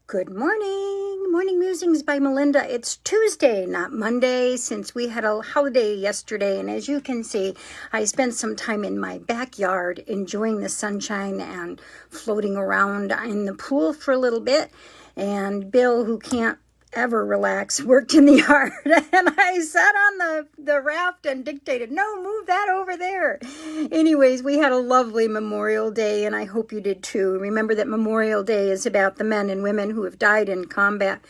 Good morning. Morning Musings by Melinda. It's Tuesday, not Monday, since we had a holiday yesterday. And as you can see, I spent some time in my backyard enjoying the sunshine and floating around in the pool for a little bit. And Bill, who can't ever relax, worked in the yard, and I sat on the raft and dictated, no, move that over there. Anyways, we had a lovely Memorial Day, and I hope you did too. Remember that Memorial Day is about the men and women who have died in combat.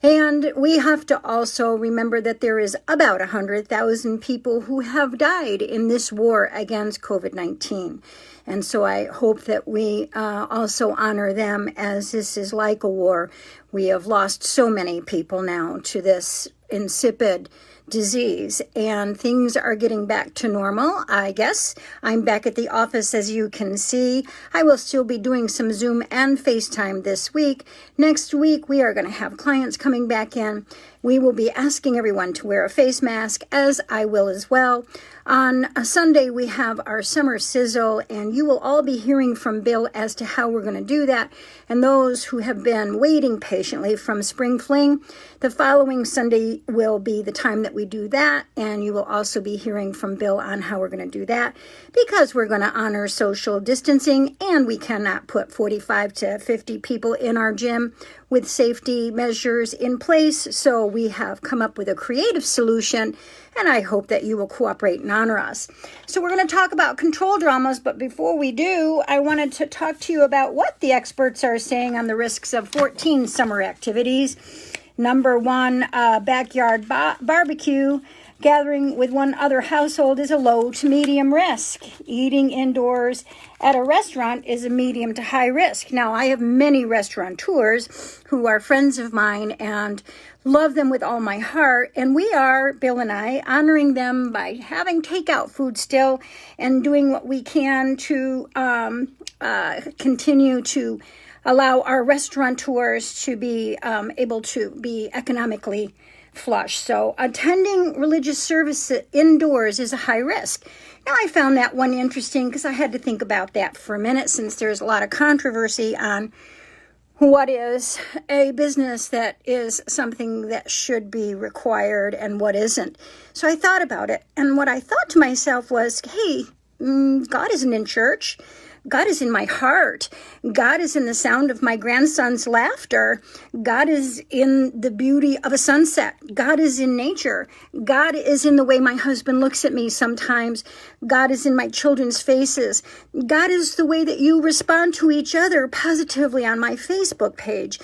And we have to also remember that there is about 100,000 people who have died in this war against COVID-19. And so I hope that we also honor them, as this is like a war. We have lost so many people now to this insipid disease, and things are getting back to normal, I guess. I'm back at the office, as you can see. I will still be doing some Zoom and FaceTime this week. Next week, we are going to have clients coming back in. We will be asking everyone to wear a face mask, as I will as well. On a Sunday, we have our summer sizzle, and you will all be hearing from Bill as to how we're going to do that. And those who have been waiting patiently from Spring Fling, the following Sunday will be the time that we do that, and you will also be hearing from Bill on how we're going to do that, because we're going to honor social distancing, and we cannot put 45 to 50 people in our gym with safety measures in place. So we have come up with a creative solution, and I hope that you will cooperate and honor us. So we're going to talk about control dramas, but before we do, I wanted to talk to you about what the experts are saying on the risks of 14 summer activities. Number one, backyard barbecue. Gathering with one other household is a low to medium risk. Eating indoors at a restaurant is a medium to high risk. Now, I have many restaurateurs who are friends of mine and love them with all my heart. And we are, Bill and I, honoring them by having takeout food still and doing what we can to continue to allow our restaurateurs to be able to be economically flush. So attending religious service indoors is a high risk. Now, I found that one interesting because I had to think about that for a minute, since there's a lot of controversy on what is a business that is something that should be required and what isn't. So I thought about it, and what I thought to myself was, hey, God isn't in church. God is in my heart. God is in the sound of my grandson's laughter. God is in the beauty of a sunset. God is in nature. God is in the way my husband looks at me sometimes. God is in my children's faces. God is the way that you respond to each other positively on my Facebook page.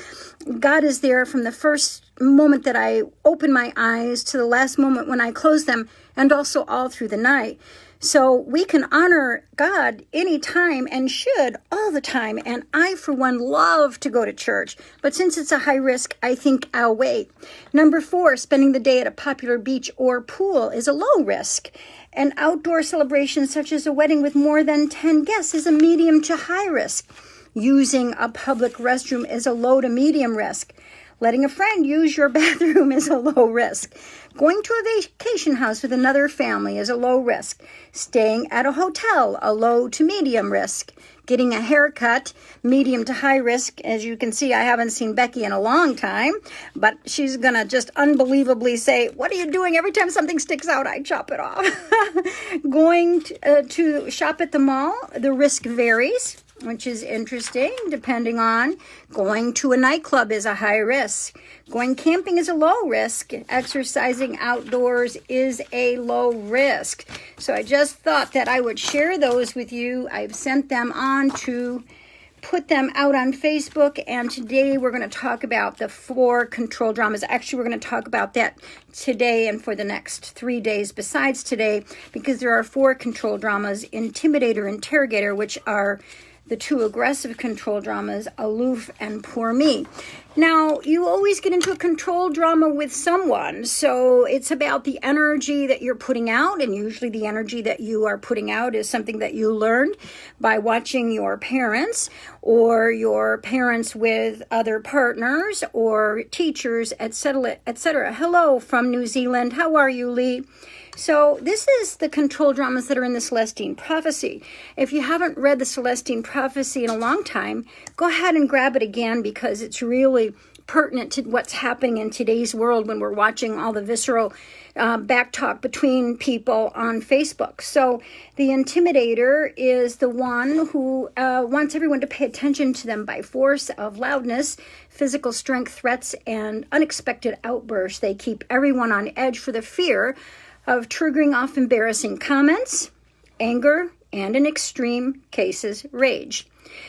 God is there from the first moment that I open my eyes to the last moment when I close them, and also all through the night. So we can honor God anytime, and should all the time. And I, for one, love to go to church. But since it's a high risk, I think I'll wait. Number 4, spending the day at a popular beach or pool is a low risk. An outdoor celebration such as a wedding with more than 10 guests is a medium to high risk. Using a public restroom is a low to medium risk. Letting a friend use your bathroom is a low risk. Going to a vacation house with another family is a low risk. Staying at a hotel, a low to medium risk. Getting a haircut, medium to high risk. As you can see, I haven't seen Becky in a long time, but she's going to just unbelievably say, what are you doing? Every time something sticks out, I chop it off. Going to shop at the mall, the risk varies, which is interesting, depending on. Going to a nightclub is a high risk. Going camping is a low risk. Exercising outdoors is a low risk. So I just thought that I would share those with you. I've sent them on to put them out on Facebook, and today we're going to talk about the 4 control dramas. Actually, we're going to talk about that today and for the next 3 days besides today, because there are 4 control dramas: intimidator, interrogator, which are the 2 aggressive control dramas, aloof and poor me. Now, you always get into a control drama with someone, so it's about the energy that you're putting out, and usually the energy that you are putting out is something that you learned by watching your parents, or your parents with other partners or teachers, etc., etc. Hello from New Zealand. How are you, Lee? So this is the control dramas that are in the Celestine Prophecy. If you haven't read the Celestine Prophecy in a long time, go ahead and grab it again, because it's really pertinent to what's happening in today's world when we're watching all the visceral backtalk between people on Facebook. So the intimidator is the one who wants everyone to pay attention to them by force of loudness, physical strength, threats, and unexpected outbursts. They keep everyone on edge for the fear of triggering off embarrassing comments, anger, and in extreme cases, rage.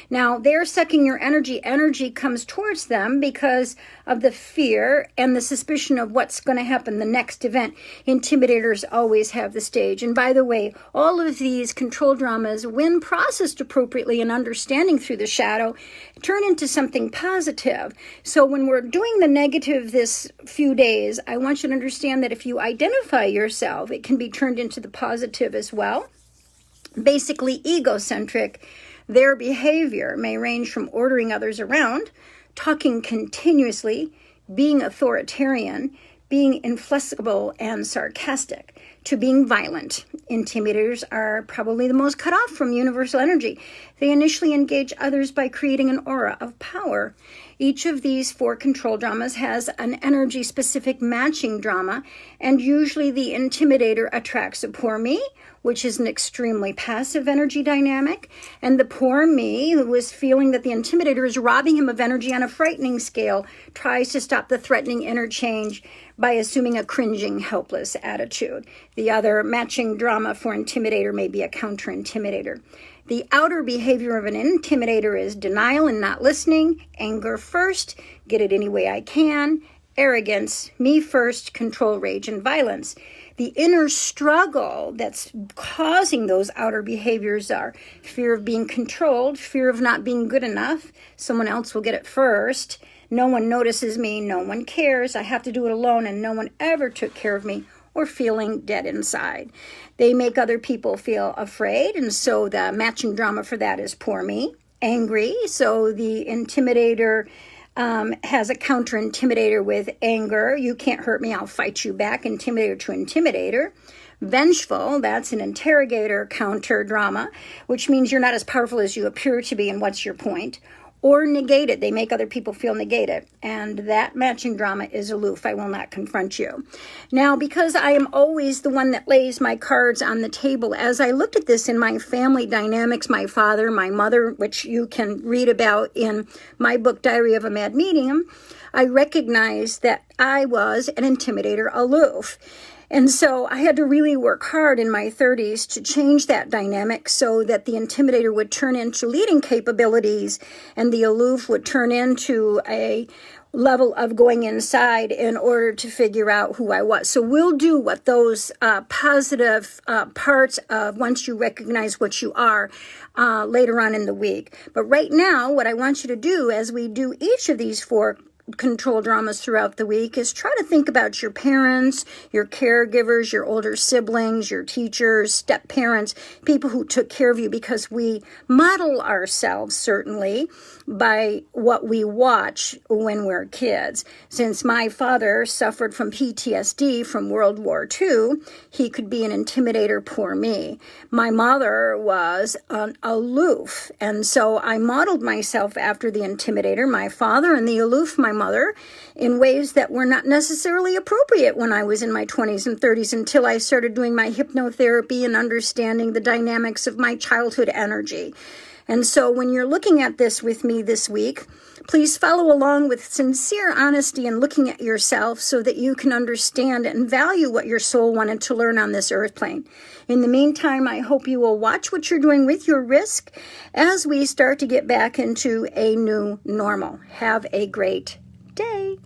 Now, they're sucking your energy. Energy comes towards them because of the fear and the suspicion of what's going to happen the next event. Intimidators always have the stage. And by the way, all of these control dramas, when processed appropriately and understanding through the shadow, turn into something positive. So when we're doing the negative this few days, I want you to understand that if you identify yourself, it can be turned into the positive as well. Basically, egocentric. Their behavior may range from ordering others around, talking continuously, being authoritarian, being inflexible and sarcastic, to being violent. Intimidators are probably the most cut off from universal energy. They initially engage others by creating an aura of power. Each of these 4 control dramas has an energy-specific matching drama, and usually the intimidator attracts a poor me, which is an extremely passive energy dynamic, and the poor me, who is feeling that the intimidator is robbing him of energy on a frightening scale, tries to stop the threatening interchange by assuming a cringing, helpless attitude. The other matching drama for intimidator may be a counter-intimidator. The outer behavior of an intimidator is denial and not listening, anger first, get it any way I can, arrogance, me first, control, rage, and violence. The inner struggle that's causing those outer behaviors are fear of being controlled, fear of not being good enough, someone else will get it first, no one notices me, no one cares, I have to do it alone, and no one ever took care of me, or feeling dead inside. They make other people feel afraid, and so the matching drama for that is poor me. Angry, so the intimidator has a counter-intimidator with anger. You can't hurt me, I'll fight you back. Intimidator to intimidator. Vengeful, that's an interrogator counter drama, which means you're not as powerful as you appear to be, and what's your point? Or negated, they make other people feel negated. And that matching drama is aloof, I will not confront you. Now, because I am always the one that lays my cards on the table, as I looked at this in my family dynamics, my father, my mother, which you can read about in my book, Diary of a Mad Medium, I recognized that I was an intimidator aloof. And so I had to really work hard in my 30s to change that dynamic so that the intimidator would turn into leading capabilities and the aloof would turn into a level of going inside in order to figure out who I was. So we'll do what those positive parts of once you recognize what you are later on in the week. But right now, what I want you to do as we do each of these 4 control dramas throughout the week is try to think about your parents, your caregivers, your older siblings, your teachers, step-parents, people who took care of you, because we model ourselves certainly by what we watch when we're kids. Since my father suffered from PTSD from World War II, he could be an intimidator, poor me. My mother was aloof, and so I modeled myself after the intimidator, my father, and the aloof, my mother, in ways that were not necessarily appropriate when I was in my 20s and 30s until I started doing my hypnotherapy and understanding the dynamics of my childhood energy. And so when you're looking at this with me this week, please follow along with sincere honesty and looking at yourself so that you can understand and value what your soul wanted to learn on this earth plane. In the meantime, I hope you will watch what you're doing with your risk as we start to get back into a new normal. Have a great day.